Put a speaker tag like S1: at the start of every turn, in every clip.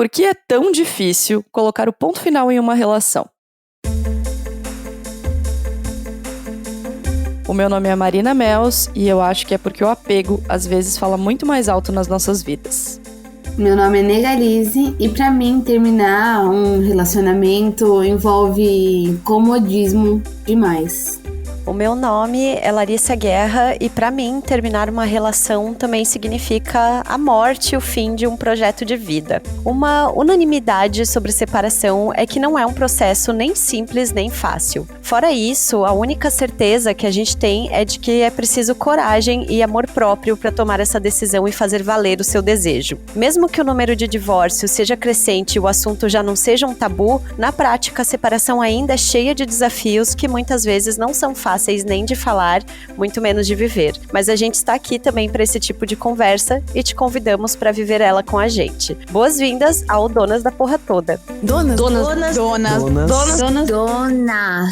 S1: Por que é tão difícil colocar o ponto final em uma relação? O meu nome é Marina Mels e eu acho que é porque o apego às vezes fala muito mais alto nas nossas vidas.
S2: Meu nome é Negalize e pra mim terminar um relacionamento envolve comodismo demais.
S3: O meu nome é Larissa Guerra e para mim terminar uma relação também significa a morte e o fim de um projeto de vida. Uma unanimidade sobre separação é que não é um processo nem simples nem fácil. Fora isso, a única certeza que a gente tem é de que é preciso coragem e amor próprio para tomar essa decisão e fazer valer o seu desejo. Mesmo que o número de divórcios seja crescente e o assunto já não seja um tabu, na prática a separação ainda é cheia de desafios que muitas vezes não são fáceis nem de falar, muito menos de viver. Mas a gente está aqui também para esse tipo de conversa e te convidamos para viver ela com a gente. Boas-vindas ao Donas da Porra Toda.
S4: Donas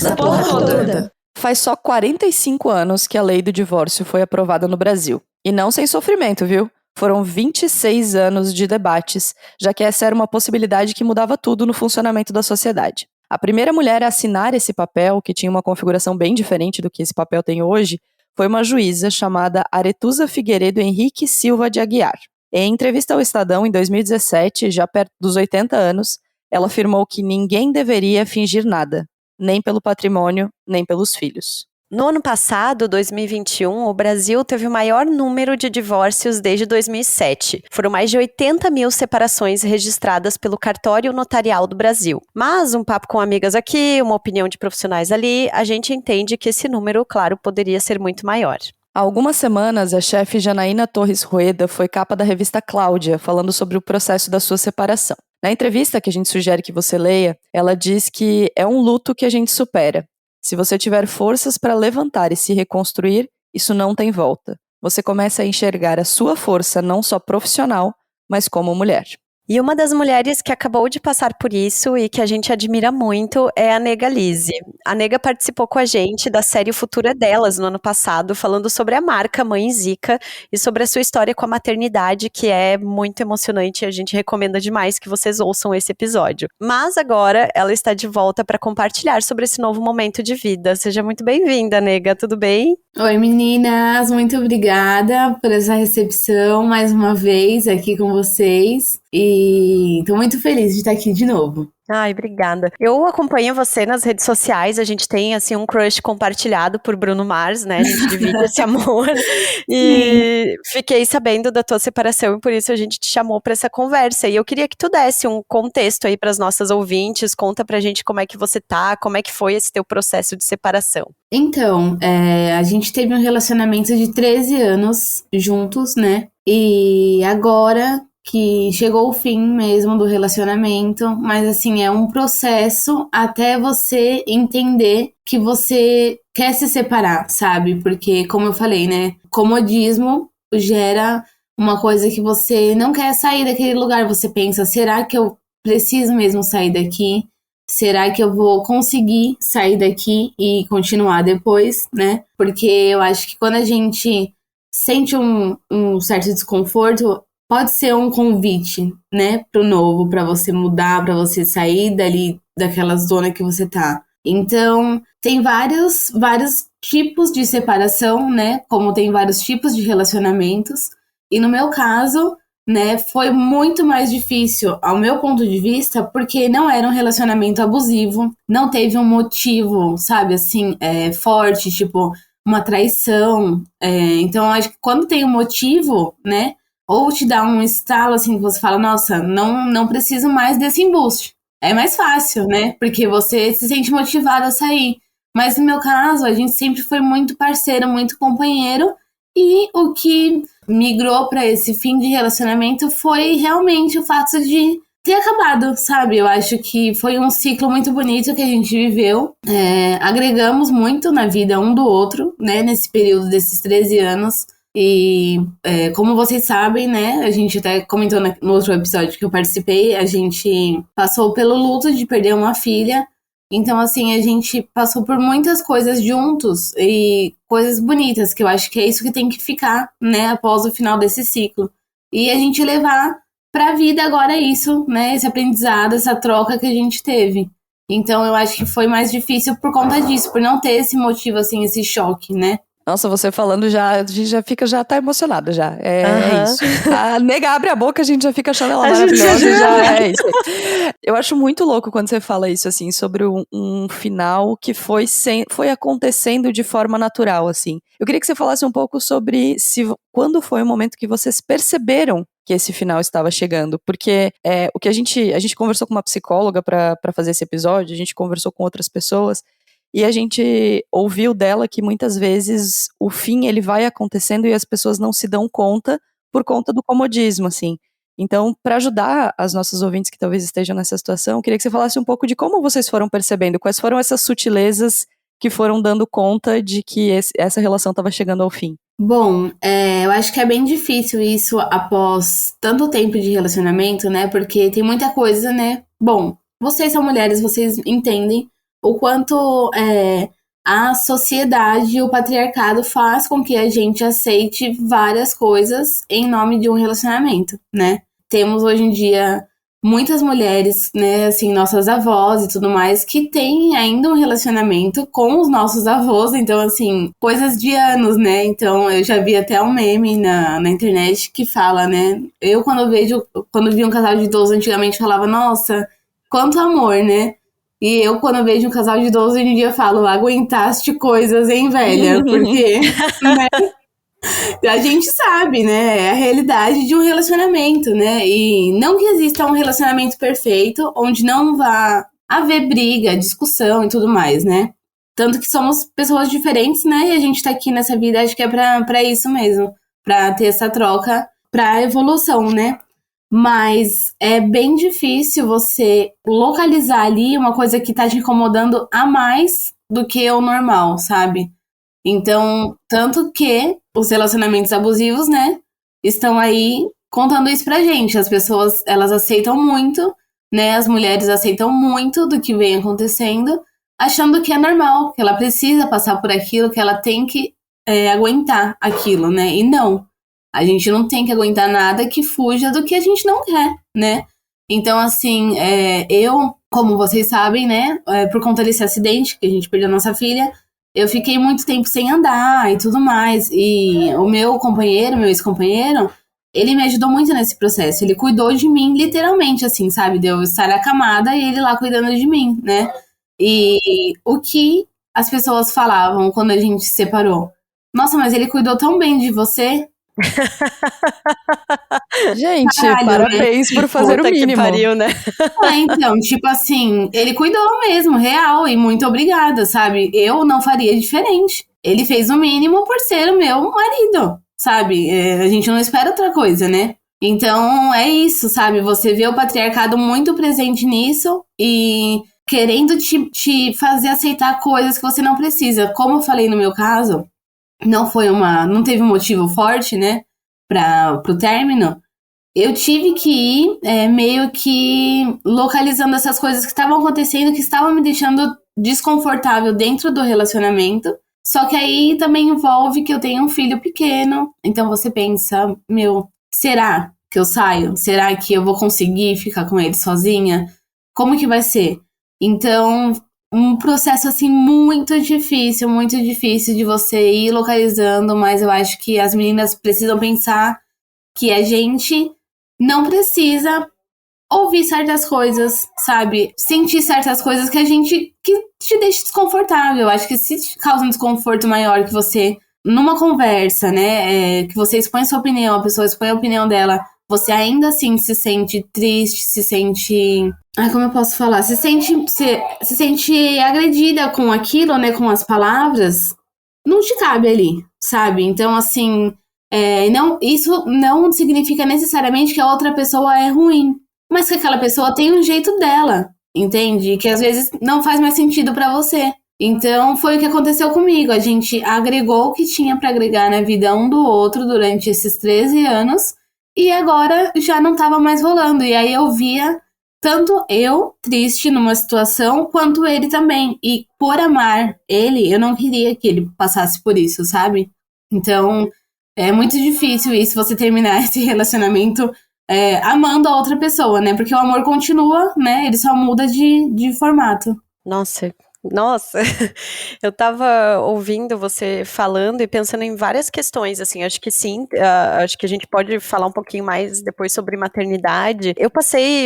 S1: da Porra Toda. Faz só 45 anos que a lei do divórcio foi aprovada no Brasil. E não sem sofrimento, viu? Foram 26 anos de debates, já que essa era uma possibilidade que mudava tudo no funcionamento da sociedade. A primeira mulher a assinar esse papel, que tinha uma configuração bem diferente do que esse papel tem hoje, foi uma juíza chamada Aretusa Figueiredo Henrique Silva de Aguiar. Em entrevista ao Estadão, em 2017, já perto dos 80 anos, ela afirmou que ninguém deveria fingir nada, nem pelo patrimônio, nem pelos filhos.
S3: No ano passado, 2021, o Brasil teve o maior número de divórcios desde 2007. Foram mais de 80 mil separações registradas pelo Cartório Notarial do Brasil. Mas um papo com amigas aqui, uma opinião de profissionais ali, a gente entende que esse número, claro, poderia ser muito maior.
S1: Há algumas semanas, a chefe Janaína Torres Rueda foi capa da revista Cláudia, falando sobre o processo da sua separação. Na entrevista que a gente sugere que você leia, ela diz que é um luto que a gente supera. Se você tiver forças para levantar e se reconstruir, isso não tem volta. Você começa a enxergar a sua força não só profissional, mas como mulher.
S3: E uma das mulheres que acabou de passar por isso e que a gente admira muito é a Negalize. A Nega participou com a gente da série O Futuro é Delas no ano passado, falando sobre a marca Mãe Zica e sobre a sua história com a maternidade, que é muito emocionante e a gente recomenda demais que vocês ouçam esse episódio. Mas agora ela está de volta para compartilhar sobre esse novo momento de vida. Seja muito bem-vinda, Nega, tudo bem?
S2: Oi meninas, muito obrigada por essa recepção mais uma vez aqui com vocês e tô muito feliz de estar aqui de novo.
S3: Ai, obrigada. Eu acompanho você nas redes sociais, a gente tem, assim, um crush compartilhado por Bruno Mars, né, a gente divide esse amor, e fiquei sabendo da tua separação e por isso a gente te chamou para essa conversa, e eu queria que tu desse um contexto aí para as nossas ouvintes, conta pra gente como é que você tá, como é que foi esse teu processo de separação.
S2: Então, a gente teve um relacionamento de 13 anos juntos, né, e agora que chegou o fim mesmo do relacionamento, mas assim, é um processo até você entender que você quer se separar, sabe? Porque, como eu falei, né, comodismo gera uma coisa que você não quer sair daquele lugar, você pensa, será que eu preciso mesmo sair daqui? Será que eu vou conseguir sair daqui e continuar depois, né? Porque eu acho que quando a gente sente um certo desconforto, pode ser um convite, né, pro novo, pra você mudar, pra você sair dali, daquela zona que você tá. Então, tem vários tipos de separação, né, como tem vários tipos de relacionamentos. E no meu caso, né, foi muito mais difícil, ao meu ponto de vista, porque não era um relacionamento abusivo, não teve um motivo, sabe, assim, forte, tipo, uma traição. Então, eu acho que quando tem um motivo, né, ou te dá um estalo, assim, que você fala, nossa, não preciso mais desse embuste. É mais fácil, né? Porque você se sente motivado a sair. Mas no meu caso, a gente sempre foi muito parceiro, muito companheiro. E o que migrou para esse fim de relacionamento foi realmente o fato de ter acabado, sabe? Eu acho que foi um ciclo muito bonito que a gente viveu. Agregamos muito na vida um do outro, né? Nesse período desses 13 anos. E como vocês sabem, né, a gente até comentou no outro episódio que eu participei, a gente passou pelo luto de perder uma filha. Então, assim, a gente passou por muitas coisas juntos e coisas bonitas, que eu acho que é isso que tem que ficar, né, após o final desse ciclo. E a gente levar pra vida agora é isso, né? Esse aprendizado, essa troca que a gente teve. Então eu acho que foi mais difícil por conta disso, por não ter esse motivo, assim, esse choque, né?
S1: Nossa, você falando a gente já tá emocionada já. É isso. A nega abre a boca, a gente já fica achando ela maravilhosa, já é isso. Eu acho muito louco quando você fala isso, assim, sobre um final que foi acontecendo de forma natural, assim. Eu queria que você falasse um pouco sobre quando foi o momento que vocês perceberam que esse final estava chegando, porque o que a gente conversou com uma psicóloga pra fazer esse episódio, a gente conversou com outras pessoas, e a gente ouviu dela que muitas vezes o fim ele vai acontecendo e as pessoas não se dão conta por conta do comodismo, assim. Então, para ajudar as nossas ouvintes que talvez estejam nessa situação, eu queria que você falasse um pouco de como vocês foram percebendo, quais foram essas sutilezas que foram dando conta de que essa relação estava chegando ao fim.
S2: Bom, eu acho que é bem difícil isso após tanto tempo de relacionamento, né? Porque tem muita coisa, né? Bom, vocês são mulheres, vocês entendem o quanto a sociedade e o patriarcado faz com que a gente aceite várias coisas em nome de um relacionamento, né? Temos hoje em dia muitas mulheres, né, assim, nossas avós e tudo mais, que têm ainda um relacionamento com os nossos avós, então, assim, coisas de anos, né? Então, eu já vi até um meme na internet que fala, né? Eu, quando vi um casal de idosos antigamente, falava, nossa, quanto amor, né? E eu, quando vejo um casal de idosos, hoje em dia falo, aguentaste coisas, hein, velha? Porque, né? A gente sabe, né? É a realidade de um relacionamento, né? E não que exista um relacionamento perfeito, onde não vá haver briga, discussão e tudo mais, né? Tanto que somos pessoas diferentes, né? E a gente tá aqui nessa vida, acho que é pra isso mesmo. Pra ter essa troca, pra evolução, né? Mas é bem difícil você localizar ali uma coisa que tá te incomodando a mais do que o normal, sabe? Então, tanto que os relacionamentos abusivos, né, estão aí contando isso pra gente. As pessoas, elas aceitam muito, né, as mulheres aceitam muito do que vem acontecendo, achando que é normal, que ela precisa passar por aquilo, que ela tem que aguentar aquilo, né, e não. A gente não tem que aguentar nada que fuja do que a gente não quer, né. Então, assim, eu, como vocês sabem, né, por conta desse acidente, que a gente perdeu a nossa filha, eu fiquei muito tempo sem andar e tudo mais. E o meu companheiro, meu ex-companheiro, ele me ajudou muito nesse processo. Ele cuidou de mim, literalmente, assim, sabe? De eu estar acamada e ele lá cuidando de mim, né? E o que as pessoas falavam quando a gente se separou? Nossa, mas ele cuidou tão bem de você.
S1: Gente,
S2: Caralho,
S1: parabéns por fazer
S3: Puta
S1: o mínimo.
S3: que pariu, né?
S2: Então, tipo assim, ele cuidou mesmo, real, e muito obrigada, sabe? Eu não faria diferente. Ele fez o mínimo por ser o meu marido, sabe? A gente não espera outra coisa, né? Então, é isso, sabe? Você vê o patriarcado muito presente nisso e querendo te fazer aceitar coisas que você não precisa. Como eu falei no meu caso, não teve um motivo forte, né, pro término. Eu tive que ir meio que localizando essas coisas que estavam acontecendo, que estavam me deixando desconfortável dentro do relacionamento. Só que aí também envolve que eu tenho um filho pequeno. Então você pensa, será que eu saio? Será que eu vou conseguir ficar com ele sozinha? Como que vai ser? Então, um processo assim muito difícil de você ir localizando, mas eu acho que as meninas precisam pensar que a gente não precisa ouvir certas coisas, sabe? Sentir certas coisas que te deixa desconfortável. Eu acho que se te causa um desconforto maior que você, numa conversa, né, que você expõe sua opinião, a pessoa expõe a opinião dela, você ainda assim se sente triste, se sente... como eu posso falar? Se sente agredida com aquilo, né, com as palavras, não te cabe ali, sabe? Então, assim... isso não significa necessariamente que a outra pessoa é ruim, mas que aquela pessoa tem um jeito dela, entende? Que às vezes não faz mais sentido pra você. Então foi o que aconteceu comigo. A gente agregou o que tinha pra agregar na vida um do outro durante esses 13 anos e agora já não tava mais rolando. E aí eu via tanto eu triste numa situação quanto ele também. E por amar ele, eu não queria que ele passasse por isso, sabe? Então... é muito difícil isso, você terminar esse relacionamento amando a outra pessoa, né? Porque o amor continua, né? Ele só muda de formato.
S3: Nossa, eu tava ouvindo você falando e pensando em várias questões, assim, acho que sim, acho que a gente pode falar um pouquinho mais depois sobre maternidade. Eu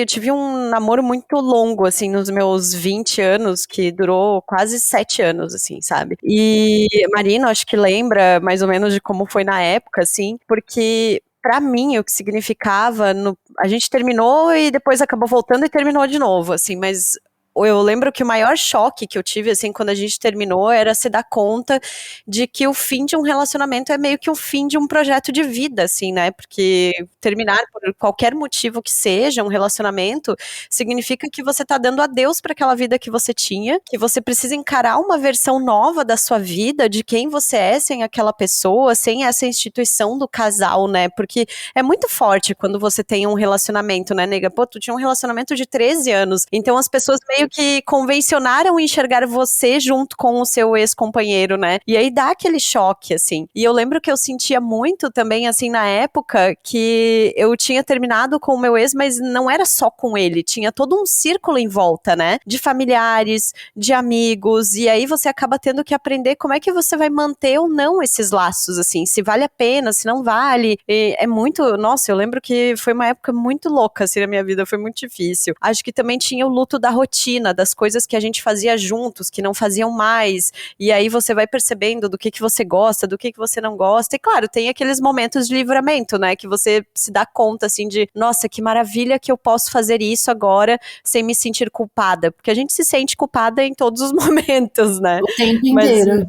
S3: tive um namoro muito longo, assim, nos meus 20 anos, que durou quase 7 anos, assim, sabe? E Marina, acho que lembra mais ou menos de como foi na época, assim, porque pra mim, o que significava, a gente terminou e depois acabou voltando e terminou de novo, assim, mas eu lembro que o maior choque que eu tive, assim, quando a gente terminou, era se dar conta de que o fim de um relacionamento é meio que o fim de um projeto de vida, assim, né? Porque terminar por qualquer motivo que seja um relacionamento significa que você tá dando adeus para aquela vida que você tinha, que você precisa encarar uma versão nova da sua vida, de quem você é sem aquela pessoa, sem essa instituição do casal, né? Porque é muito forte quando você tem um relacionamento, né, nega? Pô, tu tinha um relacionamento de 13 anos, então as pessoas meio que convencionaram enxergar você junto com o seu ex-companheiro, né? E aí dá aquele choque, assim. E eu lembro que eu sentia muito também, assim, na época, que eu tinha terminado com o meu ex, mas não era só com ele, tinha todo um círculo em volta, né? De familiares, de amigos, e aí você acaba tendo que aprender como é que você vai manter ou não esses laços, assim, se vale a pena, se não vale. E é muito, nossa, eu lembro que foi uma época muito louca, assim, na minha vida, foi muito difícil. Acho que também tinha o luto da rotina, das coisas que a gente fazia juntos, que não faziam mais, e aí você vai percebendo do que você gosta, do que você não gosta, e claro, tem aqueles momentos de livramento, né, que você se dá conta, assim, de, nossa, que maravilha que eu posso fazer isso agora, sem me sentir culpada, porque a gente se sente culpada em todos os momentos, né.
S2: O tempo
S3: Mas,
S2: inteiro.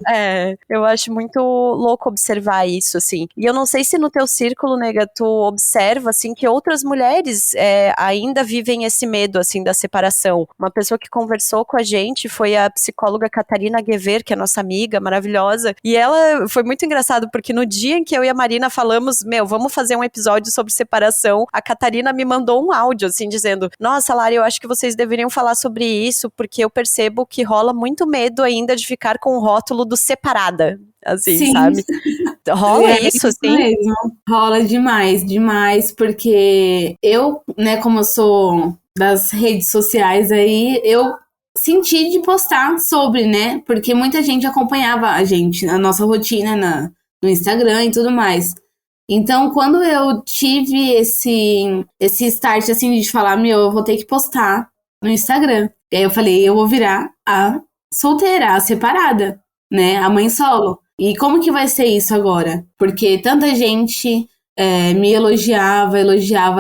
S3: eu acho muito louco observar isso, assim, e eu não sei se no teu círculo, nega, tu observa, assim, que outras mulheres ainda vivem esse medo, assim, da separação. Uma pessoa que conversou com a gente foi a psicóloga Catarina Guever, que é nossa amiga maravilhosa, e ela foi muito engraçado, porque no dia em que eu e a Marina falamos, vamos fazer um episódio sobre separação, a Catarina me mandou um áudio, assim, dizendo, nossa, Lara, eu acho que vocês deveriam falar sobre isso, porque eu percebo que rola muito medo ainda de ficar com o rótulo do separada, assim,
S2: Sim.
S3: sabe? Rola isso,
S2: isso
S3: assim?
S2: mesmo. Rola demais, demais, porque eu, né, como eu sou das redes sociais aí, eu senti de postar sobre, né, porque muita gente acompanhava a gente, a nossa rotina no Instagram e tudo mais. Então, quando eu tive esse start, assim, de falar, eu vou ter que postar no Instagram. E aí eu falei, eu vou virar a solteira, a separada, né, a mãe solo. E como que vai ser isso agora? Porque tanta gente me elogiava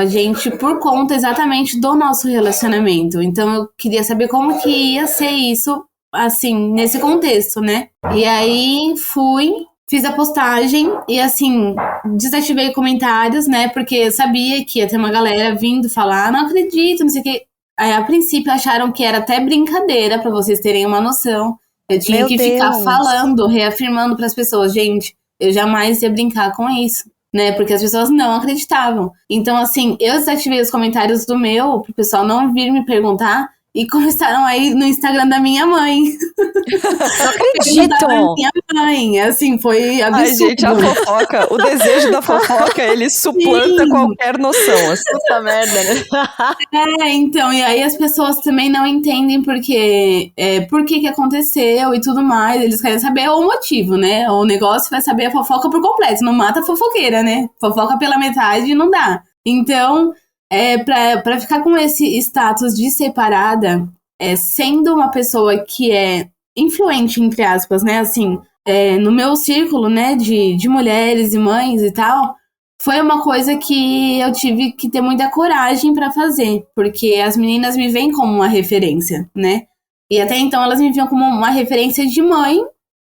S2: a gente por conta exatamente do nosso relacionamento. Então eu queria saber como que ia ser isso, assim, nesse contexto, né? E aí fiz a postagem e, assim, desativei comentários, né? Porque eu sabia que ia ter uma galera vindo falar, não acredito, não sei o quê. Aí, a princípio acharam que era até brincadeira, pra vocês terem uma noção. Eu tinha
S3: Meu
S2: que ficar
S3: Deus.
S2: falando, reafirmando para as pessoas, gente, eu jamais ia brincar com isso, né? Porque as pessoas não acreditavam. Então, assim, eu desativei os comentários do meu, pro pessoal não vir me perguntar, e começaram aí no Instagram da minha mãe.
S3: Não acredito!
S2: Minha mãe, assim, foi absurdo.
S1: Ai, gente, a fofoca, o desejo da fofoca, ele suplanta
S2: Sim.
S1: qualquer noção. Assim.
S3: Puta merda, né?
S2: Então, e aí as pessoas também não entendem por que aconteceu e tudo mais. Eles querem saber o motivo, né? O negócio vai saber a fofoca por completo. Não mata a fofoqueira, né? Fofoca pela metade não dá. Então, pra ficar com esse status de separada, sendo uma pessoa que é influente, entre aspas, né? Assim, no meu círculo, né, de mulheres e mães e tal, foi uma coisa que eu tive que ter muita coragem pra fazer, porque as meninas me veem como uma referência, né? E até então elas me viam como uma referência de mãe,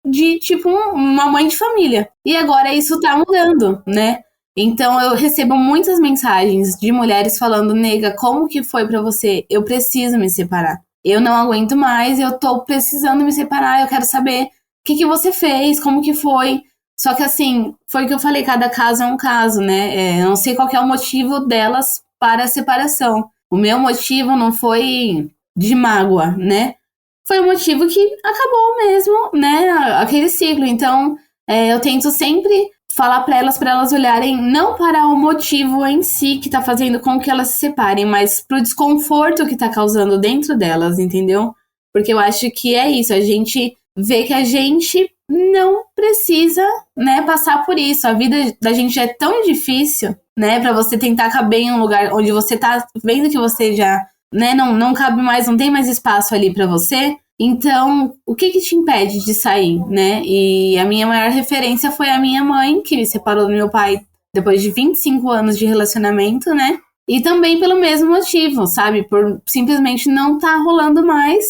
S2: de tipo uma mãe de família. E agora isso tá mudando, né? Então eu recebo muitas mensagens de mulheres falando, nega, como que foi pra você? Eu preciso me separar. Eu não aguento mais, eu tô precisando me separar, eu quero saber o que você fez, como que foi. Só que assim, foi o que eu falei, cada caso é um caso, né? Eu não sei qual que é o motivo delas para a separação. O meu motivo não foi de mágoa, né? Foi um motivo que acabou mesmo, né? Aquele ciclo. Então, eu tento sempre falar para elas olharem não para o motivo em si que tá fazendo com que elas se separem, mas pro desconforto que tá causando dentro delas, entendeu? Porque eu acho que é isso, a gente vê que a gente não precisa, né, passar por isso. A vida da gente é tão difícil, né, para você tentar caber em um lugar onde você tá vendo que você já, né, não cabe mais, não tem mais espaço ali para você. Então, o que te impede de sair, né? E a minha maior referência foi a minha mãe, que me separou do meu pai depois de 25 anos de relacionamento, né? E também pelo mesmo motivo, sabe? Por simplesmente não tá rolando mais.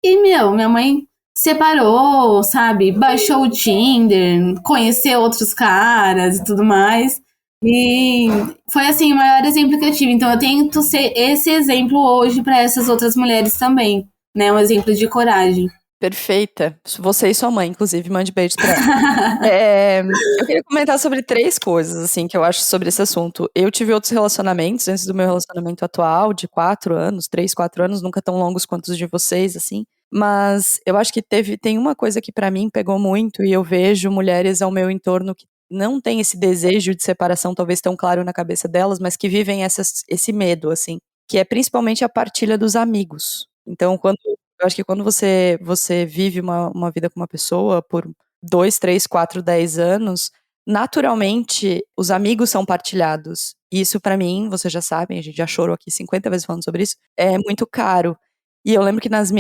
S2: E, minha mãe separou, sabe? Baixou o Tinder, conheceu outros caras e tudo mais. E foi, assim, o maior exemplo que eu tive. Então, eu tento ser esse exemplo hoje para essas outras mulheres também. Né, um exemplo de coragem.
S1: Perfeita. Você e sua mãe, inclusive, mande beijos pra ela. Eu queria comentar sobre 3 coisas, assim, que eu acho sobre esse assunto. Eu tive outros relacionamentos antes do meu relacionamento atual, de 4 anos, 3, 4 anos, nunca tão longos quanto os de vocês, assim. Mas eu acho que tem uma coisa que pra mim pegou muito, e eu vejo mulheres ao meu entorno que não têm esse desejo de separação, talvez tão claro na cabeça delas, mas que vivem esse medo, assim, que é principalmente a partilha dos amigos. Então, eu acho que quando você vive uma vida com uma pessoa por 2, 3, 4, 10 anos, naturalmente os amigos são partilhados. Isso pra mim, vocês já sabem, a gente já chorou aqui 50 vezes falando sobre isso, é muito caro. E eu lembro que nos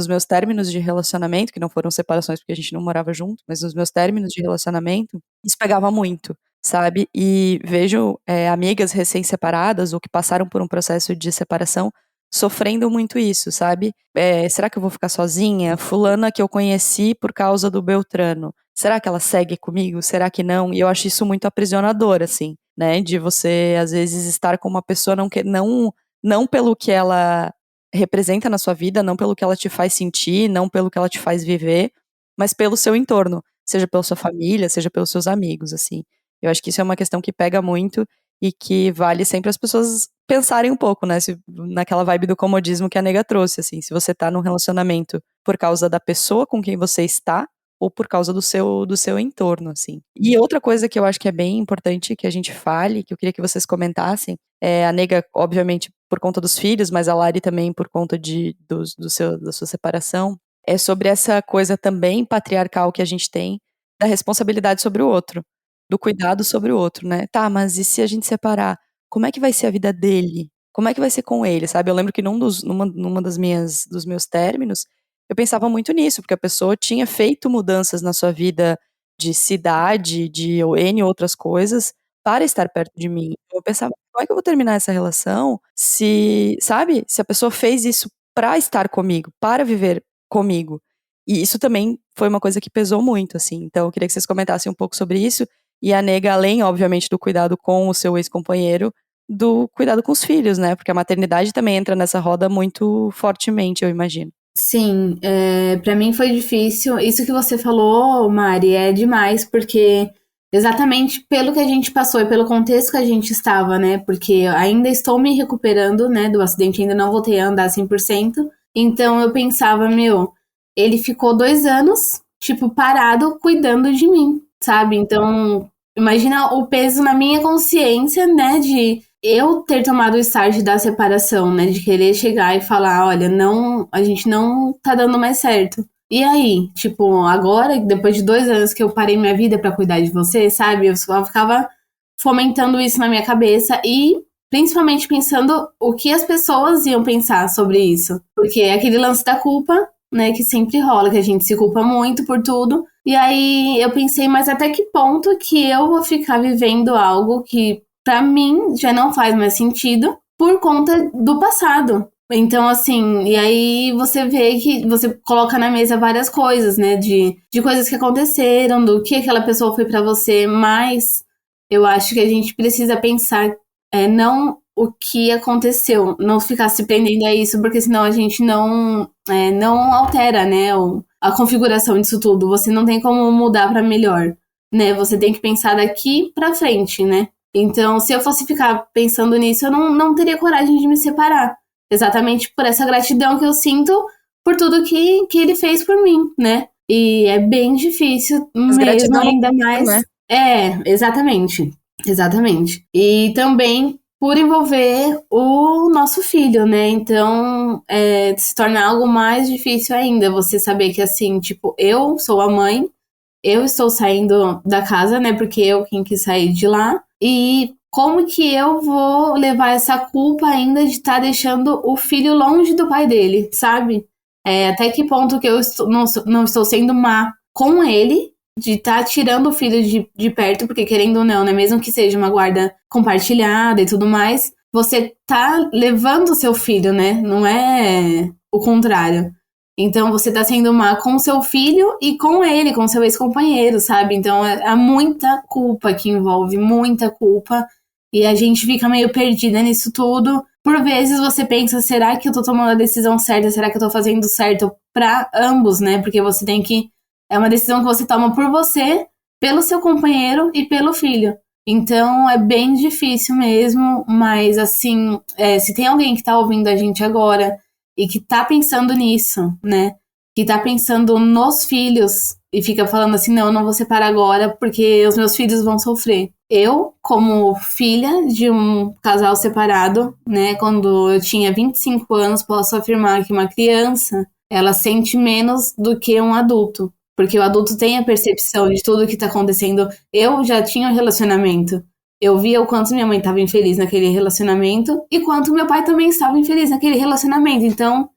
S1: meus términos de relacionamento, que não foram separações porque a gente não morava junto, mas nos meus términos de relacionamento, isso pegava muito, sabe? E vejo amigas recém-separadas ou que passaram por um processo de separação sofrendo muito isso, sabe? Será que eu vou ficar sozinha? Fulana que eu conheci por causa do Beltrano. Será que ela segue comigo? Será que não? E eu acho isso muito aprisionador, assim, né? De você, às vezes, estar com uma pessoa não pelo que ela representa na sua vida, não pelo que ela te faz sentir, não pelo que ela te faz viver, mas pelo seu entorno, seja pela sua família, seja pelos seus amigos, assim. Eu acho que isso é uma questão que pega muito e que vale sempre as pessoas pensarem um pouco, né, naquela vibe do comodismo que a nega trouxe, assim, se você tá num relacionamento por causa da pessoa com quem você está, ou por causa do seu entorno, assim. E outra coisa que eu acho que é bem importante que a gente fale, que eu queria que vocês comentassem, a nega, obviamente, por conta dos filhos, mas a Lari também por conta da sua separação, é sobre essa coisa também patriarcal que a gente tem, da responsabilidade sobre o outro, do cuidado sobre o outro, né? Tá, mas e se a gente separar? Como é que vai ser a vida dele? Como é que vai ser com ele, sabe? Eu lembro que numa dos meus términos, eu pensava muito nisso, porque a pessoa tinha feito mudanças na sua vida de cidade, de N outras coisas, para estar perto de mim. Eu pensava, como é que eu vou terminar essa relação se, sabe? Se a pessoa fez isso para estar comigo, para viver comigo. E isso também foi uma coisa que pesou muito, assim. Então, eu queria que vocês comentassem um pouco sobre isso. E a nega, além, obviamente, do cuidado com o seu ex-companheiro, do cuidado com os filhos, né? Porque a maternidade também entra nessa roda muito fortemente, eu imagino.
S2: Sim, para mim foi difícil. Isso que você falou, Mari, é demais, porque exatamente pelo que a gente passou e pelo contexto que a gente estava, né? Porque ainda estou me recuperando, né, do acidente, ainda não voltei a andar 100%. Então eu pensava, ele ficou 2 anos, tipo, parado, cuidando de mim, sabe? Então, imagina o peso na minha consciência, né, de eu ter tomado o estágio da separação, né, de querer chegar e falar, olha, não, a gente não tá dando mais certo. E aí, tipo, agora, depois de 2 anos que eu parei minha vida pra cuidar de você, sabe, eu só ficava fomentando isso na minha cabeça e principalmente pensando o que as pessoas iam pensar sobre isso. Porque é aquele lance da culpa, né, que sempre rola, que a gente se culpa muito por tudo. E aí eu pensei, mas até que ponto que eu vou ficar vivendo algo que pra mim já não faz mais sentido por conta do passado. Então, assim, e aí você vê que você coloca na mesa várias coisas, né, de coisas que aconteceram, do que aquela pessoa foi pra você, mas eu acho que a gente precisa pensar não o que aconteceu, não ficar se prendendo a isso, porque senão a gente não altera, né, a configuração disso tudo. Você não tem como mudar pra melhor, né? Você tem que pensar daqui pra frente, né? Então, se eu fosse ficar pensando nisso, eu não teria coragem de me separar. Exatamente por essa gratidão que eu sinto por tudo que ele fez por mim, né? E é bem difícil
S1: Mas
S2: mesmo,
S1: gratidão
S2: ainda mais.
S1: né?
S2: Exatamente. Exatamente. E também por envolver o nosso filho, né? Então, se torna algo mais difícil ainda. Você saber que, assim, tipo, eu sou a mãe, eu estou saindo da casa, né? Porque eu quem quis sair de lá. E como que eu vou levar essa culpa ainda de estar deixando o filho longe do pai dele, sabe? Até que ponto que eu não estou sendo má com ele, de estar tirando o filho de perto, porque querendo ou não, né? Mesmo que seja uma guarda compartilhada e tudo mais, você tá levando o seu filho, né? Não é o contrário. Então você tá sendo má com o seu filho e com ele, com o seu ex-companheiro, sabe? Então há muita culpa que envolve, muita culpa. E a gente fica meio perdida nisso tudo. Por vezes você pensa, será que eu tô tomando a decisão certa? Será que eu tô fazendo certo pra ambos, né? Porque você tem que... É uma decisão que você toma por você, pelo seu companheiro e pelo filho. Então é bem difícil mesmo, mas assim, se tem alguém que tá ouvindo a gente agora e que tá pensando nisso, né? Que tá pensando nos filhos e fica falando assim, não vou separar agora porque os meus filhos vão sofrer. Eu, como filha de um casal separado, né, quando eu tinha 25 anos, posso afirmar que uma criança, ela sente menos do que um adulto. Porque o adulto tem a percepção de tudo que tá acontecendo. Eu já tinha um relacionamento. Eu via o quanto minha mãe estava infeliz naquele relacionamento e quanto meu pai também estava infeliz naquele relacionamento. Então,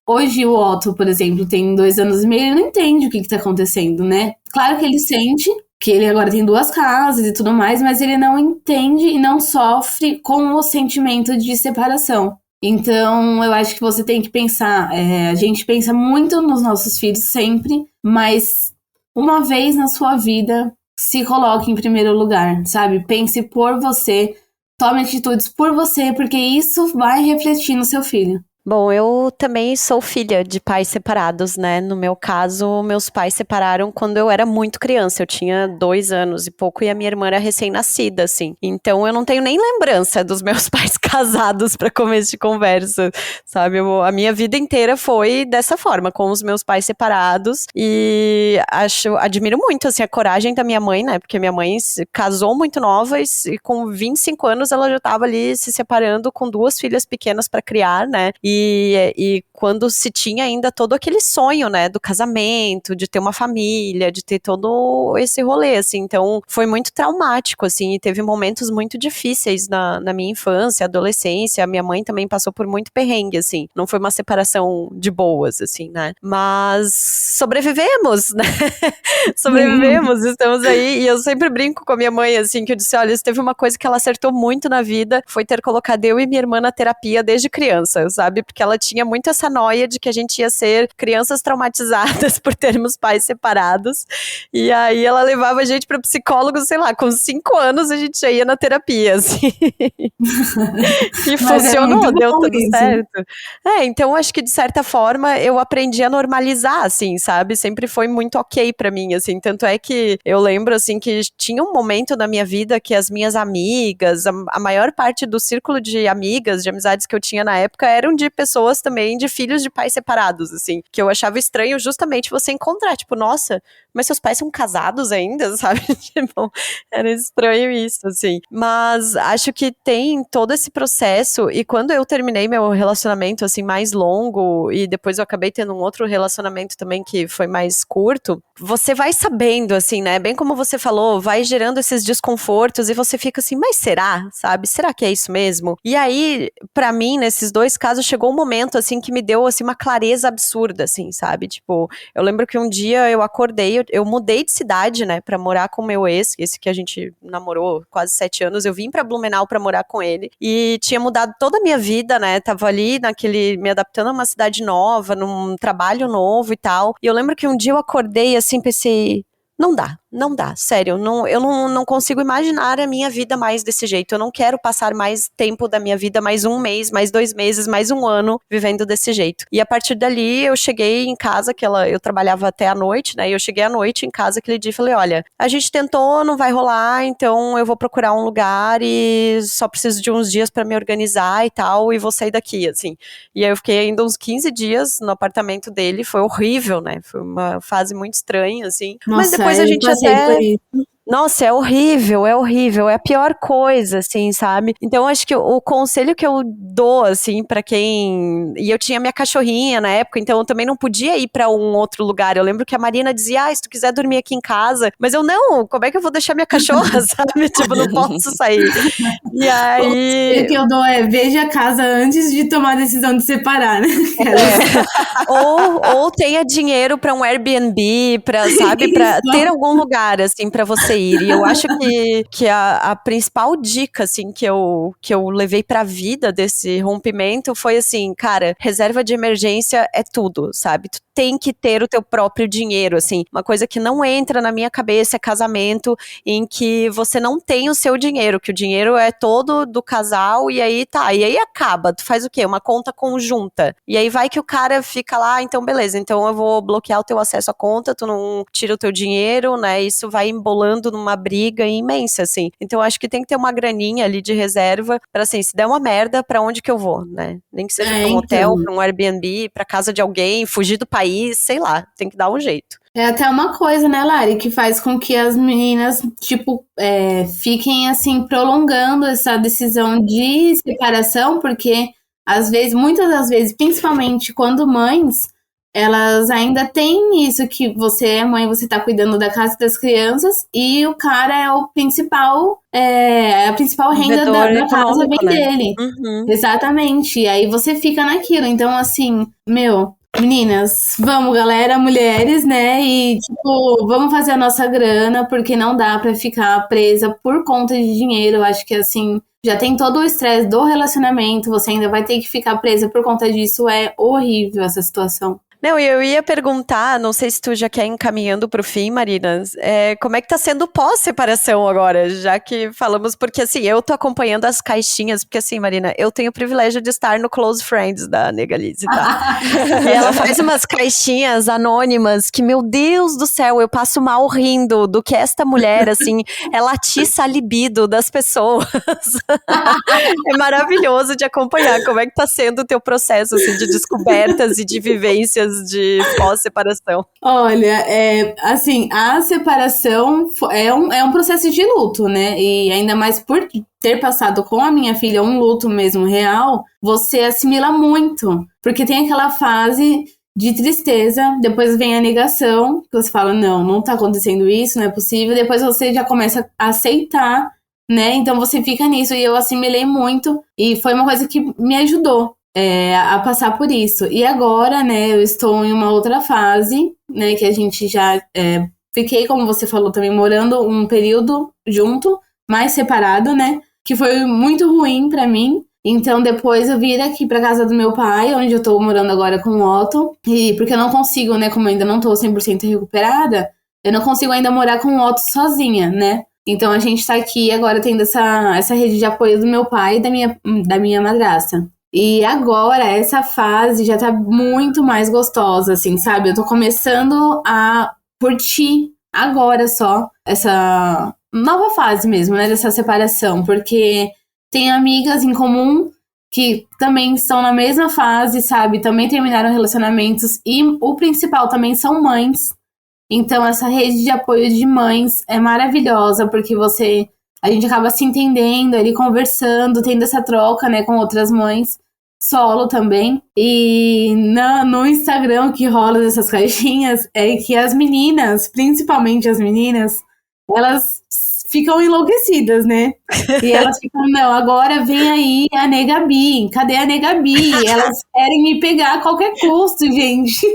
S2: hoje o Otto, por exemplo, tem 2 anos e meio, ele não entende o que tá acontecendo, né? Claro que ele sente que ele agora tem 2 casas e tudo mais, mas ele não entende e não sofre com o sentimento de separação. Então, eu acho que você tem que pensar, a gente pensa muito nos nossos filhos sempre, mas uma vez na sua vida, se coloque em primeiro lugar, sabe? Pense por você, tome atitudes por você, porque isso vai refletir no seu filho.
S3: Bom, eu também sou filha de pais separados, né? No meu caso, meus pais separaram quando eu era muito criança. Eu tinha 2 anos e pouco e a minha irmã era recém-nascida, assim. Então, eu não tenho nem lembrança dos meus pais casados para começo de conversa, sabe? A minha vida inteira foi dessa forma, com os meus pais separados. E admiro muito, assim, a coragem da minha mãe, né? Porque minha mãe se casou muito nova e com 25 anos ela já estava ali se separando com 2 filhas pequenas para criar, né? E quando se tinha ainda todo aquele sonho, né, do casamento, de ter uma família, de ter todo esse rolê, assim, então foi muito traumático, assim, e teve momentos muito difíceis na minha infância, adolescência, a minha mãe também passou por muito perrengue, assim, não foi uma separação de boas, assim, né, mas sobrevivemos, né, sobrevivemos, estamos aí, e eu sempre brinco com a minha mãe, assim, que eu disse, olha, se teve uma coisa que ela acertou muito na vida, foi ter colocado eu e minha irmã na terapia desde criança, sabe? Porque ela tinha muito essa noia de que a gente ia ser crianças traumatizadas por termos pais separados. E aí ela levava a gente para psicólogo, sei lá, com 5 anos a gente já ia na terapia, assim. E funcionou, deu tudo certo. Então acho que de certa forma eu aprendi a normalizar, assim, sabe? Sempre foi muito ok pra mim, assim. Tanto é que eu lembro, assim, que tinha um momento na minha vida que as minhas amigas, a maior parte do círculo de amigas, de amizades que eu tinha na época eram de pessoas também, de filhos de pais separados, assim, que eu achava estranho justamente você encontrar, tipo, nossa, mas seus pais são casados ainda, sabe? Tipo, era estranho isso, assim. Mas acho que tem todo esse processo, e quando eu terminei meu relacionamento, assim, mais longo, e depois eu acabei tendo um outro relacionamento também que foi mais curto, você vai sabendo, assim, né? Bem como você falou, vai gerando esses desconfortos, e você fica assim, mas será? Sabe? Será que é isso mesmo? E aí, pra mim, nesses 2 casos, chegou um momento, assim, que me deu, assim, uma clareza absurda, assim, sabe? Tipo, eu lembro que um dia eu acordei, eu mudei de cidade, né, pra morar com o meu ex, esse que a gente namorou quase 7 anos, eu vim pra Blumenau pra morar com ele, e tinha mudado toda a minha vida, né, tava ali me adaptando a uma cidade nova, num trabalho novo e tal, e eu lembro que um dia eu acordei, assim, pensei, não dá, não dá, sério, eu não consigo imaginar a minha vida mais desse jeito, eu não quero passar mais tempo da minha vida, mais um mês, mais 2 meses, mais um ano vivendo desse jeito. E a partir dali, eu cheguei em casa, eu trabalhava até a noite, né, e eu cheguei à noite em casa aquele dia e falei, olha, a gente tentou, não vai rolar, então eu vou procurar um lugar e só preciso de uns dias pra me organizar e tal, e vou sair daqui, assim. E aí eu fiquei ainda uns 15 dias no apartamento dele, foi horrível, né, foi uma fase muito estranha, assim.
S2: Nossa,
S3: mas depois a gente
S2: passei
S3: até...
S2: por isso.
S3: Nossa, é horrível, é a pior coisa, assim, sabe? Então, acho que o conselho que eu dou, assim, pra quem... E eu tinha minha cachorrinha na época, então eu também não podia ir pra um outro lugar. Eu lembro que a Marina dizia, se tu quiser dormir aqui em casa. Mas eu, não, como é que eu vou deixar minha cachorra, sabe? Tipo, não posso sair. E aí...
S2: O que eu dou veja a casa antes de tomar a decisão de separar, né?
S3: Ou tenha dinheiro pra um Airbnb, sabe? Pra ter algum lugar, assim, pra você ir. E eu acho que a principal dica, assim, que eu levei pra vida desse rompimento foi assim, cara, reserva de emergência é tudo, sabe? Tu tem que ter o teu próprio dinheiro, assim. Uma coisa que não entra na minha cabeça é casamento em que você não tem o seu dinheiro, que o dinheiro é todo do casal e aí tá. E aí acaba, tu faz o quê? Uma conta conjunta. E aí vai que o cara fica lá, então beleza, então eu vou bloquear o teu acesso à conta, tu não tira o teu dinheiro, né? Isso vai embolando numa briga imensa, assim. Então eu acho que tem que ter uma graninha ali de reserva pra, assim, se der uma merda, pra onde que eu vou, né? Nem que seja pra um hotel, pra um Airbnb, pra casa de alguém, fugir do país, sei lá, tem que dar um jeito.
S2: É até uma coisa, né, Lari, que faz com que as meninas, tipo, fiquem, assim, prolongando essa decisão de separação, porque, às vezes, muitas das vezes, principalmente quando mães, elas ainda têm isso que você é mãe, você tá cuidando da casa das crianças e o cara é o principal, a principal renda da casa vem dele.
S3: Uhum.
S2: Exatamente, e aí você fica naquilo, então, assim, meninas, vamos, galera, mulheres, né? E, tipo, vamos fazer a nossa grana, porque não dá pra ficar presa por conta de dinheiro. Eu acho que, assim, já tem todo o estresse do relacionamento, você ainda vai ter que ficar presa por conta disso. É horrível essa situação.
S3: Não, eu ia perguntar, não sei se tu já quer ir encaminhando pro fim, Marina, como é que tá sendo pós-separação agora, já que falamos, porque assim, eu tô acompanhando as caixinhas, porque assim, Marina, eu tenho o privilégio de estar no Close Friends da Negalize, tá? E ela faz umas caixinhas anônimas que, meu Deus do céu, eu passo mal rindo do que esta mulher, assim, ela atiça a libido das pessoas. É maravilhoso de acompanhar, como é que tá sendo o teu processo, assim, de descobertas e de vivências de pós-separação?
S2: Olha, assim, a separação é um processo de luto, né? E ainda mais por ter passado com a minha filha um luto mesmo real, você assimila muito. Porque tem aquela fase de tristeza, depois vem a negação, que você fala, não tá acontecendo isso, não é possível. Depois você já começa a aceitar, né? Então você fica nisso. E eu assimilei muito. E foi uma coisa que me ajudou a passar por isso. E agora, né, eu estou em uma outra fase, né, que a gente já fiquei, como você falou também, morando um período junto, mais separado, né, que foi muito ruim pra mim. Então depois eu vim aqui pra casa do meu pai, onde eu tô morando agora com o Otto, e porque eu não consigo, né, como eu ainda não tô 100% recuperada, eu não consigo ainda morar com o Otto sozinha, né. Então a gente tá aqui agora tendo essa rede de apoio do meu pai e da minha madrasta. E agora, essa fase já tá muito mais gostosa, assim, sabe? Eu tô começando a curtir agora só essa nova fase mesmo, né? Dessa separação, porque tem amigas em comum que também estão na mesma fase, sabe? Também terminaram relacionamentos e o principal também são mães. Então, essa rede de apoio de mães é maravilhosa, porque a gente acaba se entendendo, ali conversando, tendo essa troca, né, com outras mães. Solo também. E no Instagram que rola dessas caixinhas é que as meninas, principalmente as meninas, elas ficam enlouquecidas, né? E elas ficam, não, agora vem aí a Negabi. Cadê a Negabi? Elas querem me pegar a qualquer custo, gente.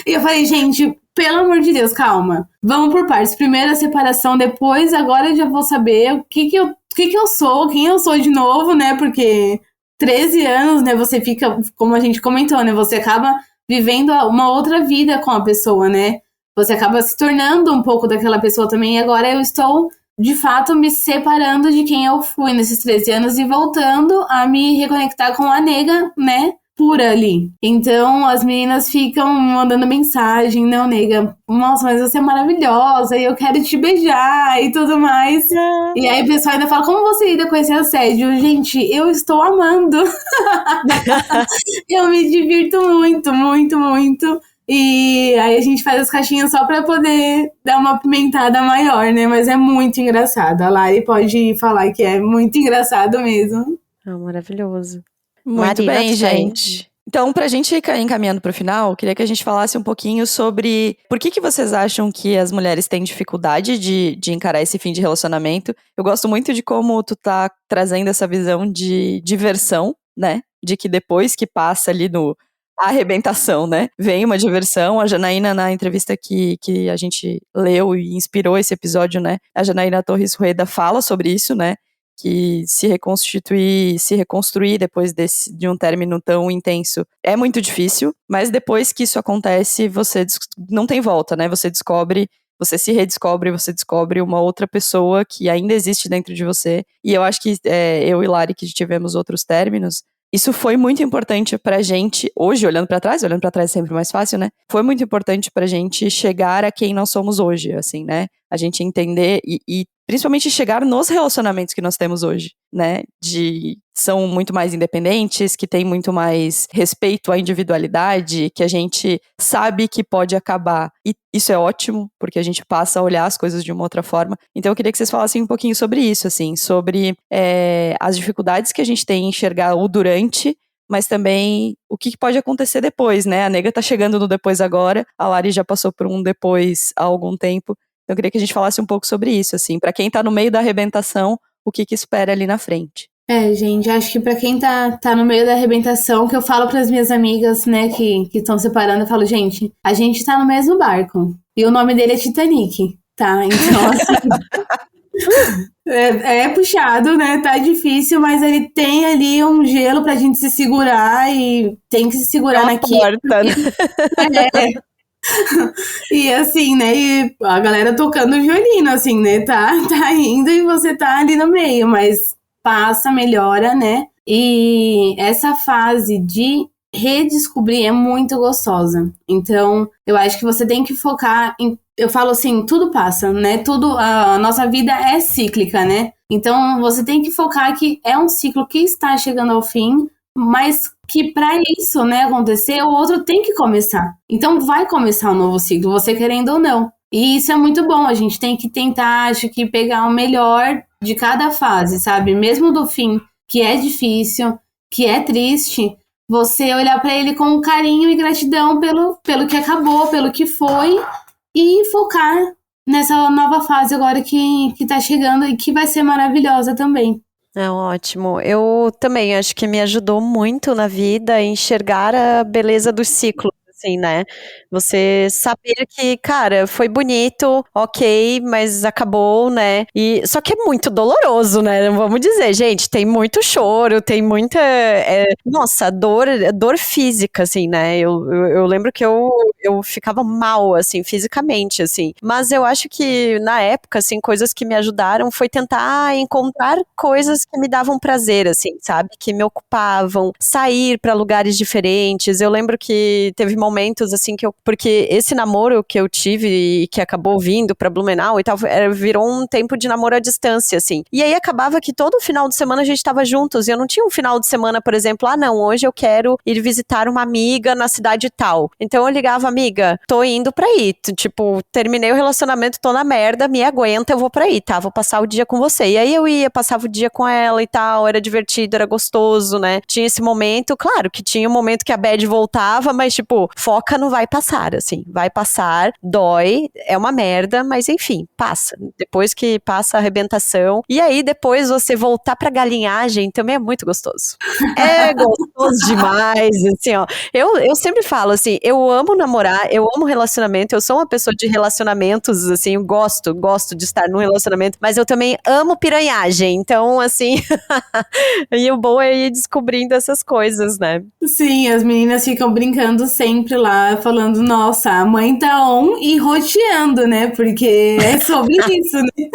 S2: E eu falei, gente, pelo amor de Deus, calma. Vamos por partes. Primeiro a separação, depois agora eu já vou saber o que eu sou, quem eu sou de novo, né? Porque 13 anos, né, você fica, como a gente comentou, né, você acaba vivendo uma outra vida com a pessoa, né, você acaba se tornando um pouco daquela pessoa também. E agora eu estou, de fato, me separando de quem eu fui nesses 13 anos e voltando a me reconectar com a nega, né? Pura ali. Então, as meninas ficam mandando mensagem, não, nega, nossa, mas você é maravilhosa, e eu quero te beijar e tudo mais. E aí o pessoal ainda fala, como você lida com esse assédio? Gente, eu estou amando. Eu me divirto muito, muito, muito. E aí a gente faz as caixinhas só pra poder dar uma pimentada maior, né? Mas é muito engraçado. A Lari pode falar que é muito engraçado mesmo.
S3: Maravilhoso.
S1: Muito
S3: Marina,
S1: bem,
S3: tu tem?
S1: gente. Então, pra gente ir encaminhando pro final, queria que a gente falasse um pouquinho sobre por que vocês acham que as mulheres têm dificuldade de encarar esse fim de relacionamento. Eu gosto muito de como tu tá trazendo essa visão de diversão, né? De que depois que passa ali a arrebentação, né? Vem uma diversão. A Janaína, na entrevista que a gente leu e inspirou esse episódio, né? A Janaína Torres Rueda fala sobre isso, né? Que se reconstruir depois de um término tão intenso é muito difícil, mas depois que isso acontece, você não tem volta, né? Você se redescobre, você descobre uma outra pessoa que ainda existe dentro de você. E eu acho que eu e Lari, que tivemos outros términos, isso foi muito importante pra gente, hoje, olhando pra trás é sempre mais fácil, né? Foi muito importante pra gente chegar a quem nós somos hoje, assim, né? A gente entender e principalmente chegar nos relacionamentos que nós temos hoje, né? São muito mais independentes, que têm muito mais respeito à individualidade, que a gente sabe que pode acabar. E isso é ótimo, porque a gente passa a olhar as coisas de uma outra forma. Então eu queria que vocês falassem um pouquinho sobre isso, assim, sobre as dificuldades que a gente tem em enxergar o durante, mas também o que pode acontecer depois, né? A nega tá chegando no depois agora, a Lari já passou por um depois há algum tempo. Então eu queria que a gente falasse um pouco sobre isso, assim, pra quem tá no meio da arrebentação, o que espera ali na frente.
S2: Gente, acho que pra quem tá no meio da arrebentação, que eu falo pras minhas amigas, né, que estão separando, eu falo, gente, a gente tá no mesmo barco. E o nome dele é Titanic, tá? Então, assim, é puxado, né? Tá difícil, mas ele tem ali um gelo pra gente se segurar e tem que se segurar naquilo.
S3: Porta, né?
S2: E assim, né? E a galera tocando o violino, assim, né? Tá indo e você tá ali no meio, mas passa, melhora, né? E essa fase de redescobrir é muito gostosa. Então, eu acho que você tem que focar em. Eu falo assim, tudo passa, né? Tudo, a nossa vida é cíclica, né? Então, você tem que focar que é um ciclo que está chegando ao fim, mas que para isso, né, acontecer, o outro tem que começar. Então, vai começar um novo ciclo, você querendo ou não. E isso é muito bom, a gente tem que tentar, acho que, pegar o melhor de cada fase, sabe? Mesmo do fim, que é difícil, que é triste, você olhar para ele com carinho e gratidão pelo que acabou, pelo que foi, e focar nessa nova fase agora que tá chegando e que vai ser maravilhosa também.
S3: É ótimo. Eu também acho que me ajudou muito na vida a enxergar a beleza dos ciclos, assim, né? Você saber que, cara, foi bonito, ok, mas acabou, né? Só que é muito doloroso, né? Vamos dizer, gente, tem muito choro, tem muita, nossa, dor física, assim, né? Eu lembro que eu ficava mal, assim, fisicamente, assim. Mas eu acho que, na época, assim, coisas que me ajudaram foi tentar encontrar coisas que me davam prazer, assim, sabe? Que me ocupavam, sair pra lugares diferentes. Eu lembro que teve momentos, assim, porque esse namoro que eu tive e que acabou vindo pra Blumenau e tal, virou um tempo de namoro à distância, assim. E aí acabava que todo final de semana a gente tava juntos, e eu não tinha um final de semana, por exemplo, não, hoje eu quero ir visitar uma amiga na cidade tal. Então eu ligava, amiga, tô indo pra aí, tipo, terminei o relacionamento, tô na merda, me aguenta, eu vou pra aí, tá? Vou passar o dia com você. E aí eu ia, passava o dia com ela e tal, era divertido, era gostoso, né? Tinha esse momento, claro que tinha um momento que a bad voltava, mas tipo, foca no vai passar, assim, vai passar, dói, é uma merda, mas enfim, passa. Depois que passa a arrebentação, e aí depois você voltar pra galinhagem também é muito gostoso. É gostoso demais, assim, ó. Eu sempre falo, assim, eu amo namorar, eu amo relacionamento, eu sou uma pessoa de relacionamentos, assim, eu gosto de estar num relacionamento, mas eu também amo piranhagem, então, assim, e o bom é ir descobrindo essas coisas, né?
S2: Sim, as meninas ficam brincando sempre sempre lá falando, nossa, a mãe tá on e roteando, né? Porque é sobre isso, né?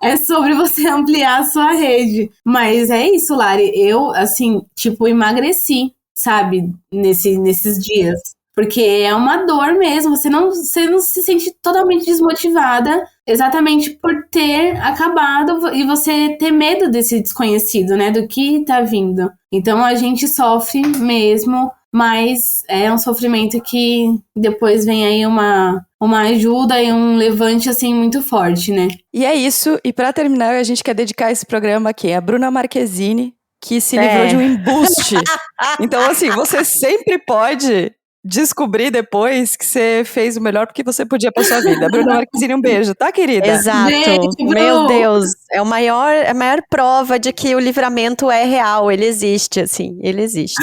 S2: É sobre você ampliar a sua rede. Mas é isso, Lari. Eu, assim, tipo, emagreci, sabe? Nesses dias. Porque é uma dor mesmo. Você não se sente totalmente desmotivada exatamente por ter acabado e você ter medo desse desconhecido, né? Do que tá vindo. Então a gente sofre mesmo, mas é um sofrimento que depois vem aí uma ajuda e um levante, assim, muito forte, né?
S1: E é isso. E pra terminar, a gente quer dedicar esse programa aqui a Bruna Marquezine, que se livrou de um embuste. Então, assim, você sempre pode descobrir depois que você fez o melhor porque você podia pra sua vida. Bruna Marquezine, um beijo, tá, querida?
S3: Exato.
S2: Beijo,
S3: Meu Deus. É a maior prova de que o livramento é real. Ele existe, assim. Ele existe.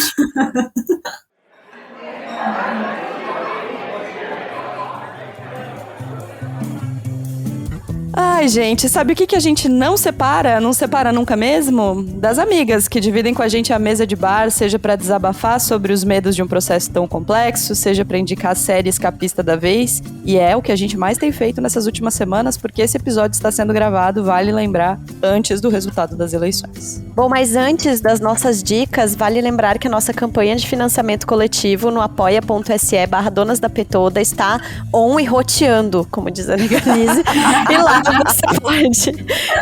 S1: Ai, gente, sabe o que a gente não separa nunca mesmo? Das amigas que dividem com a gente a mesa de bar, seja pra desabafar sobre os medos de um processo tão complexo, seja pra indicar a série escapista da vez. E é o que a gente mais tem feito nessas últimas semanas, porque esse episódio está sendo gravado, vale lembrar, antes do resultado das eleições.
S3: Bom, mas antes das nossas dicas, vale lembrar que a nossa campanha de financiamento coletivo no apoia.se/Donas da Petoda está on e roteando, como diz a Negalise.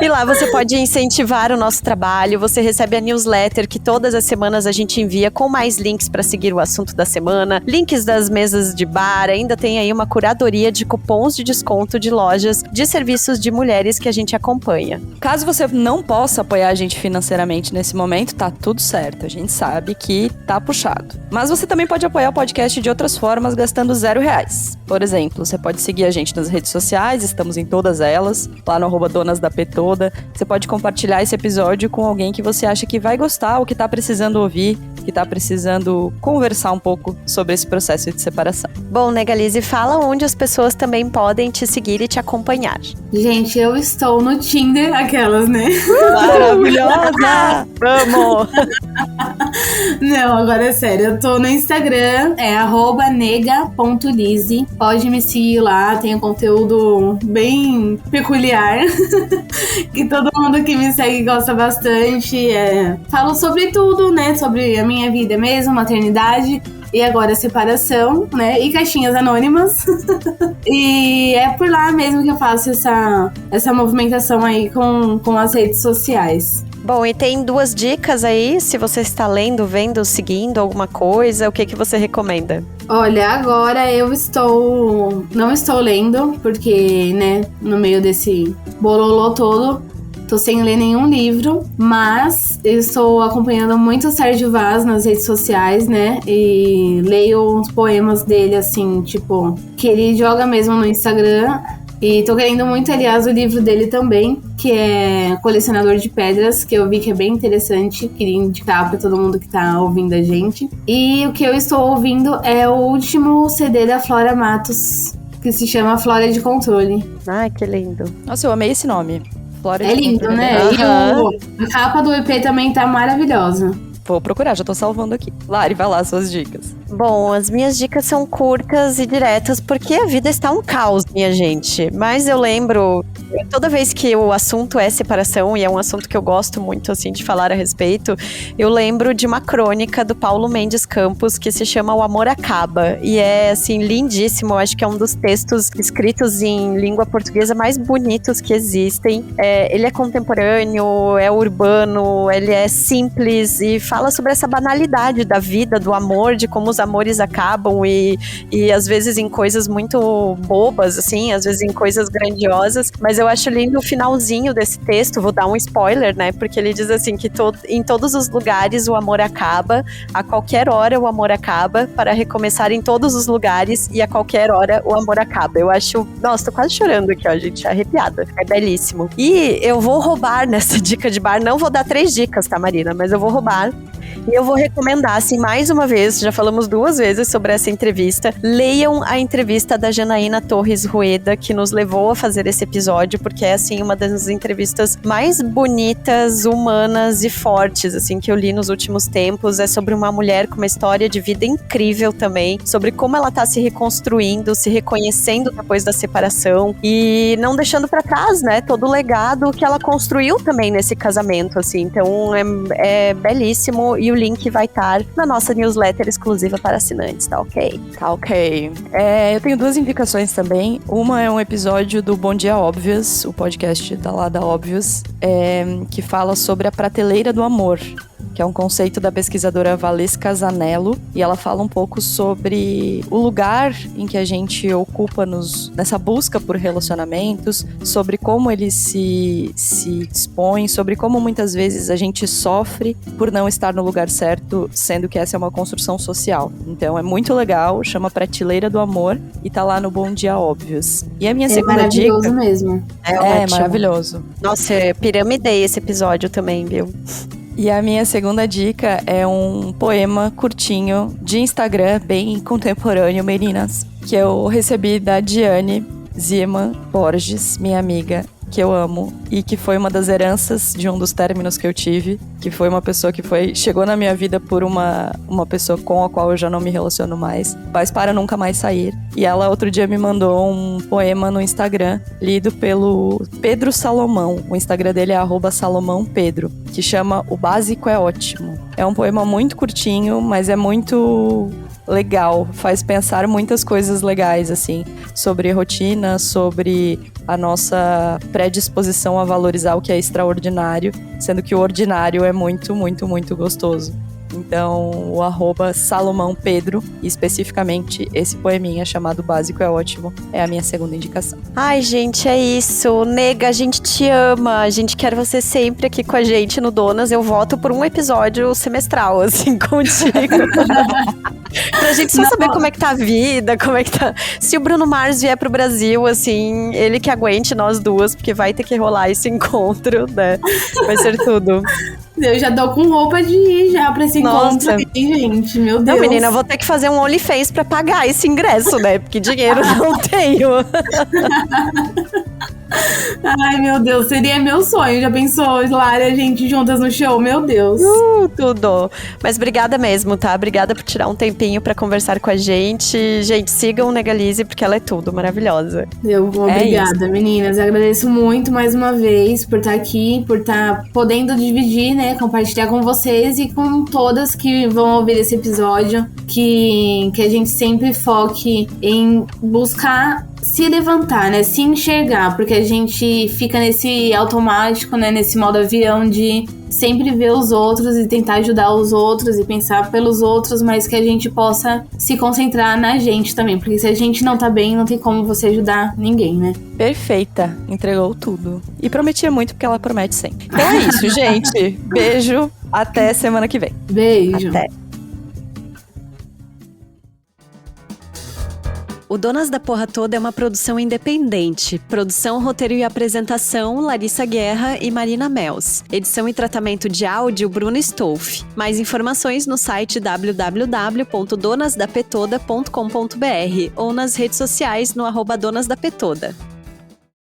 S3: E lá você pode incentivar o nosso trabalho, você recebe a newsletter que todas as semanas a gente envia com mais links para seguir o assunto da semana, links das mesas de bar, ainda tem aí uma curadoria de cupons de desconto de lojas de serviços de mulheres que a gente acompanha.
S1: Caso você não possa apoiar a gente financeiramente nesse momento, tá tudo certo, a gente sabe que tá puxado. Mas você também pode apoiar o podcast de outras formas gastando R$0. Por exemplo, você pode seguir a gente nas redes sociais, estamos em todas elas, lá no @donasdapetoda. Você pode compartilhar esse episódio com alguém que você acha que vai gostar ou que tá precisando ouvir, que tá precisando conversar um pouco sobre esse processo de separação.
S3: Bom, Negalise, fala onde as pessoas também podem te seguir e te acompanhar.
S2: Gente, eu estou no Tinder, aquelas, né?
S1: Maravilhosa!
S3: Vamos!
S2: Não, agora é sério. Eu tô no Instagram, é @nega.lise. Pode me seguir lá, tem um conteúdo bem peculiar. Que todo mundo que me segue gosta bastante. Falo sobre tudo, né? Sobre a minha vida mesmo, maternidade. E agora separação, né? E caixinhas anônimas. E é por lá mesmo que eu faço essa movimentação aí com as redes sociais.
S3: Bom, e tem 2 dicas aí, se você está lendo, vendo, seguindo alguma coisa, o que você recomenda?
S2: Olha, agora eu não estou lendo, porque, né, no meio desse bololô todo, tô sem ler nenhum livro, mas eu estou acompanhando muito o Sérgio Vaz nas redes sociais, né, e leio uns poemas dele, assim, tipo, que ele joga mesmo no Instagram. E tô querendo muito, aliás, o livro dele também, que é Colecionador de Pedras, que eu vi que é bem interessante, queria indicar pra todo mundo que tá ouvindo a gente. E o que eu estou ouvindo é o último CD da Flora Matos, que se chama Flora de Controle.
S3: Ai, que lindo.
S1: Nossa, eu amei esse nome. Flora de
S2: lindo,
S1: Controle.
S2: né?
S3: Uhum.
S2: E a capa do EP também tá maravilhosa.
S1: Vou procurar, já tô salvando aqui. Lari, vai lá, suas dicas.
S3: Bom, as minhas dicas são curtas e diretas, porque a vida está um caos, minha gente. Mas eu lembro, toda vez que o assunto é separação, e é um assunto que eu gosto muito, assim, de falar a respeito, eu lembro de uma crônica do Paulo Mendes Campos, que se chama O Amor Acaba. E é, assim, lindíssimo. Eu acho que é um dos textos escritos em língua portuguesa mais bonitos que existem. Ele é contemporâneo, é urbano, ele é simples e fala sobre essa banalidade da vida, do amor, de como os amores acabam e às vezes em coisas muito bobas, assim, às vezes em coisas grandiosas, mas eu acho lindo o finalzinho desse texto, vou dar um spoiler, né, porque ele diz assim que em todos os lugares o amor acaba, a qualquer hora o amor acaba, para recomeçar em todos os lugares e a qualquer hora o amor acaba. Eu acho, nossa, tô quase chorando aqui, ó, gente, arrepiada, é belíssimo. E eu vou roubar nessa dica de bar, não vou dar 3 dicas, tá, Marina, mas eu vou roubar Eu vou recomendar, assim, mais uma vez, já falamos 2 vezes sobre essa entrevista, leiam a entrevista da Janaína Torres Rueda, que nos levou a fazer esse episódio, porque é, assim, uma das entrevistas mais bonitas, humanas e fortes, assim, que eu li nos últimos tempos. É sobre uma mulher com uma história de vida incrível também, sobre como ela tá se reconstruindo, se reconhecendo depois da separação e não deixando pra trás, né, todo o legado que ela construiu também nesse casamento, assim. Então é belíssimo e o link vai estar na nossa newsletter exclusiva para assinantes, tá ok?
S1: Tá ok. Eu tenho 2 indicações também. Uma é um episódio do Bom Dia Óbvios, o podcast da Óbvios, que fala sobre a prateleira do amor, que é um conceito da pesquisadora Valesca Zanello, e ela fala um pouco sobre o lugar em que a gente ocupa nessa busca por relacionamentos, sobre como eles se expõem, sobre como muitas vezes a gente sofre por não estar no lugar certo, sendo que essa é uma construção social. Então é muito legal, chama Prateleira do Amor e tá lá no Bom Dia Óbvios. E a minha segunda dica...
S2: maravilhoso mesmo.
S1: É maravilhoso.
S3: Nossa, piramidei esse episódio também, viu?
S1: E a minha segunda dica é um poema curtinho de Instagram, bem contemporâneo, meninas, que eu recebi da Diane Zieman Borges, minha amiga, que eu amo, e que foi uma das heranças de um dos términos que eu tive, que foi uma pessoa que chegou na minha vida por uma pessoa com a qual eu já não me relaciono mais, mas para nunca mais sair. E ela outro dia me mandou um poema no Instagram, lido pelo Pedro Salomão. O Instagram dele é @salomãopedro, que chama O Básico é Ótimo. É um poema muito curtinho, mas é muito legal, faz pensar muitas coisas legais, assim, sobre rotina, sobre a nossa predisposição a valorizar o que é extraordinário, sendo que o ordinário é muito, muito, muito gostoso. Então, o @SalomãoPedro, e especificamente esse poeminha chamado Básico é Ótimo, é a minha segunda indicação.
S3: Ai, gente, é isso. Nega, a gente te ama. A gente quer você sempre aqui com a gente no Donas. Eu voto por um episódio semestral, assim, contigo. Pra gente só saber como é que tá a vida, como é que tá... Se o Bruno Mars vier pro Brasil, assim, ele que aguente nós duas, porque vai ter que rolar esse encontro, né? Vai ser tudo.
S2: Eu já tô com roupa de ir já pra esse encontro aí, gente. Meu Deus.
S3: Não, menina, eu vou ter que fazer um OnlyFans pra pagar esse ingresso, né? Porque dinheiro não tenho.
S2: Ai, meu Deus, seria meu sonho. Já pensou, Lara, a gente juntas no show? Meu Deus.
S3: Tudo. Mas obrigada mesmo, tá? Obrigada por tirar um tempinho pra conversar com a gente. Gente, sigam Negalize, porque ela é tudo, maravilhosa.
S2: Obrigada, meninas. Eu agradeço muito mais uma vez por estar aqui, por estar podendo dividir, né? Compartilhar com vocês e com todas que vão ouvir esse episódio. Que a gente sempre foque em buscar se levantar, né? Se enxergar, porque a gente fica nesse automático, né? Nesse modo avião de sempre ver os outros e tentar ajudar os outros e pensar pelos outros, mas que a gente possa se concentrar na gente também, porque se a gente não tá bem, não tem como você ajudar ninguém, né?
S1: Perfeita, entregou tudo. E prometia muito, porque ela promete sempre. Então é isso, gente. Beijo, até semana que vem.
S2: Beijo.
S3: Até. O Donas da Porra Toda é uma produção independente. Produção, roteiro e apresentação, Larissa Guerra e Marina Mels. Edição e tratamento de áudio, Bruno Stolf. Mais informações no site www.donasdapetoda.com.br ou nas redes sociais no @donasdapetoda.